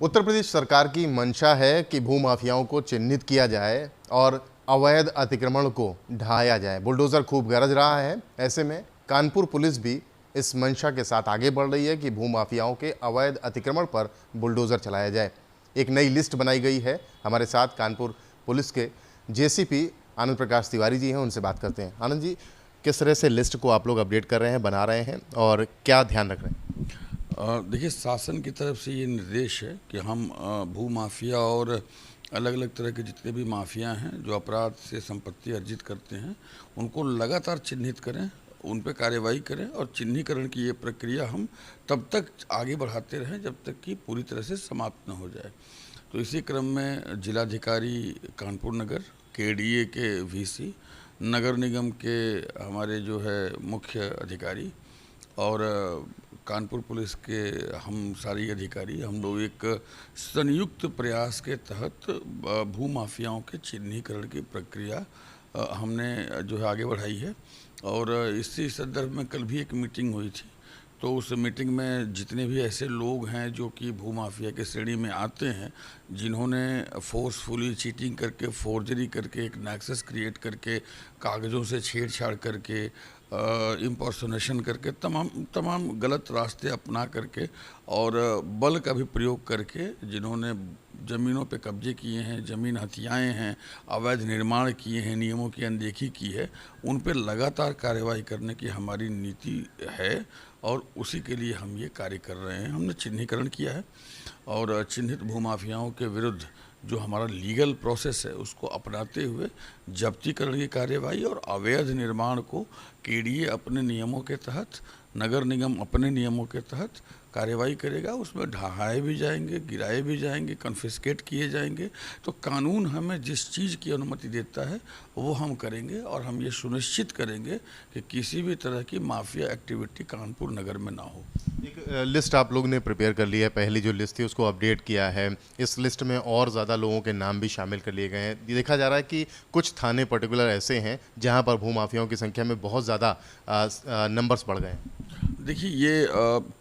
उत्तर प्रदेश सरकार की मंशा है कि भूमाफियाओं को चिन्हित किया जाए और अवैध अतिक्रमण को ढहाया जाए। बुलडोज़र खूब गरज रहा है। ऐसे में कानपुर पुलिस भी इस मंशा के साथ आगे बढ़ रही है कि भूमाफियाओं के अवैध अतिक्रमण पर बुलडोज़र चलाया जाए। एक नई लिस्ट बनाई गई है। हमारे साथ कानपुर पुलिस के जेसीपी आनंद प्रकाश तिवारी जी हैं, उनसे बात करते हैं। आनंद जी, किस तरह से लिस्ट को आप लोग अपडेट कर रहे हैं, बना रहे हैं और क्या ध्यान रख रहे हैं? देखिए, शासन की तरफ से ये निर्देश है कि हम भू माफिया और अलग अलग तरह के जितने भी माफिया हैं जो अपराध से संपत्ति अर्जित करते हैं, उनको लगातार चिन्हित करें, उन पर कार्रवाई करें और चिन्हीकरण की ये प्रक्रिया हम तब तक आगे बढ़ाते रहें जब तक कि पूरी तरह से समाप्त न हो जाए। तो इसी क्रम में जिलाधिकारी कानपुर नगर, केडीए के वीसी, नगर निगम के हमारे जो है मुख्य अधिकारी और कानपुर पुलिस के हम सारी अधिकारी, हम लोग एक संयुक्त प्रयास के तहत भू माफियाओं के चिन्हीकरण की प्रक्रिया हमने जो है आगे बढ़ाई है। और इसी संदर्भ में कल भी एक मीटिंग हुई थी। तो उस मीटिंग में जितने भी ऐसे लोग हैं जो कि भू माफिया के श्रेणी में आते हैं, जिन्होंने फोर्सफुली चीटिंग करके, फोर्जरी करके, एक नेक्सस क्रिएट करके, कागज़ों से छेड़छाड़ करके, इम्पर्सोनेशन करके, तमाम गलत रास्ते अपना करके और बल का भी प्रयोग करके जिन्होंने ज़मीनों पे कब्जे किए हैं, ज़मीन हथियाए हैं, अवैध निर्माण किए हैं, नियमों की अनदेखी की है, उन पे लगातार कार्रवाई करने की हमारी नीति है और उसी के लिए हम ये कार्य कर रहे हैं। हमने चिन्हीकरण किया है और चिन्हित भूमाफियाओं के विरुद्ध जो हमारा लीगल प्रोसेस है उसको अपनाते हुए जब्तीकरण की कार्रवाई और अवैध निर्माण को केडीए अपने नियमों के तहत, नगर निगम अपने नियमों के तहत कार्रवाई करेगा। उसमें ढहाए भी जाएंगे, गिराए भी जाएंगे, कन्फिस्केट किए जाएंगे। तो कानून हमें जिस चीज़ की अनुमति देता है वो हम करेंगे और हम ये सुनिश्चित करेंगे कि किसी भी तरह की माफिया एक्टिविटी कानपुर नगर में ना हो। एक लिस्ट आप लोग ने प्रिपेयर कर ली है। पहली जो लिस्ट थी उसको अपडेट किया है। इस लिस्ट में और ज़्यादा लोगों के नाम भी शामिल कर लिए गए हैं। ये देखा जा रहा है कि कुछ थाने पर्टिकुलर ऐसे हैं जहां पर भूमाफियाओं की संख्या में बहुत ज़्यादा नंबर्स बढ़ गए हैं। देखिए, ये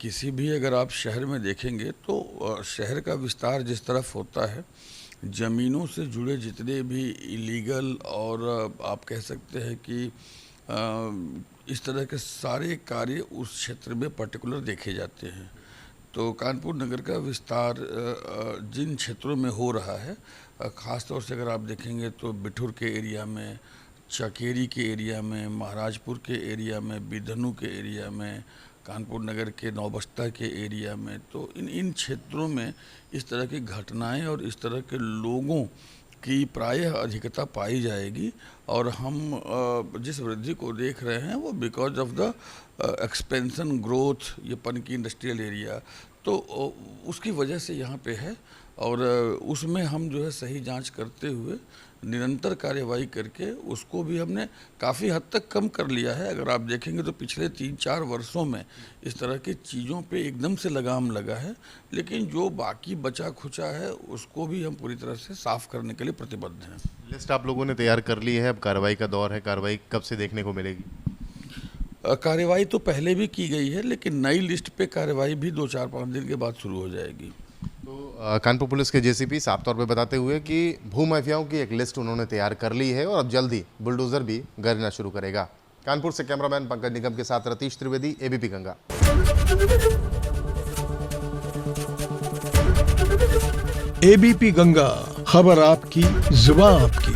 किसी भी अगर आप शहर में देखेंगे तो शहर का विस्तार जिस तरफ होता है, ज़मीनों से जुड़े जितने भी इलीगल और आप कह सकते हैं कि इस तरह के सारे कार्य उस क्षेत्र में पर्टिकुलर देखे जाते हैं। तो कानपुर नगर का विस्तार जिन क्षेत्रों में हो रहा है, ख़ास तौर से अगर आप देखेंगे तो बिठुर के एरिया में, चकेरी के एरिया में, महाराजपुर के एरिया में, बिधनु के एरिया में, कानपुर नगर के नौबस्ता के एरिया में, तो इन क्षेत्रों में इस तरह की घटनाएं और इस तरह के लोगों की प्रायः अधिकता पाई जाएगी। और हम जिस वृद्धि को देख रहे हैं वो because of the expansion growth, ये पन की इंडस्ट्रियल एरिया, तो उसकी वजह से यहाँ पे है। और उसमें हम जो है सही जांच करते हुए निरंतर कार्यवाही करके उसको भी हमने काफ़ी हद तक कम कर लिया है। अगर आप देखेंगे तो पिछले 3-4 वर्षों में इस तरह की चीज़ों पे एकदम से लगाम लगा है, लेकिन जो बाकी बचा खुचा है उसको भी हम पूरी तरह से साफ करने के लिए प्रतिबद्ध हैं। लिस्ट आप लोगों ने तैयार कर ली है, अब कार्रवाई का दौर है। कार्रवाई कब से देखने को मिलेगी? कार्रवाई तो पहले भी की गई है, लेकिन नई लिस्ट पे कार्रवाई भी 2-4-5 दिन के बाद शुरू हो जाएगी। तो कानपुर पुलिस के जेसीपी साफ तौर पे बताते हुए कि भूमाफियाओं की एक लिस्ट उन्होंने तैयार कर ली है और अब जल्द ही बुलडोज़र भी गरजना शुरू करेगा। कानपुर से कैमरामैन पंकज निगम के साथ रतीश त्रिवेदी, एबीपी गंगा। एबीपी गंगा, खबर आपकी, जुबान आपकी।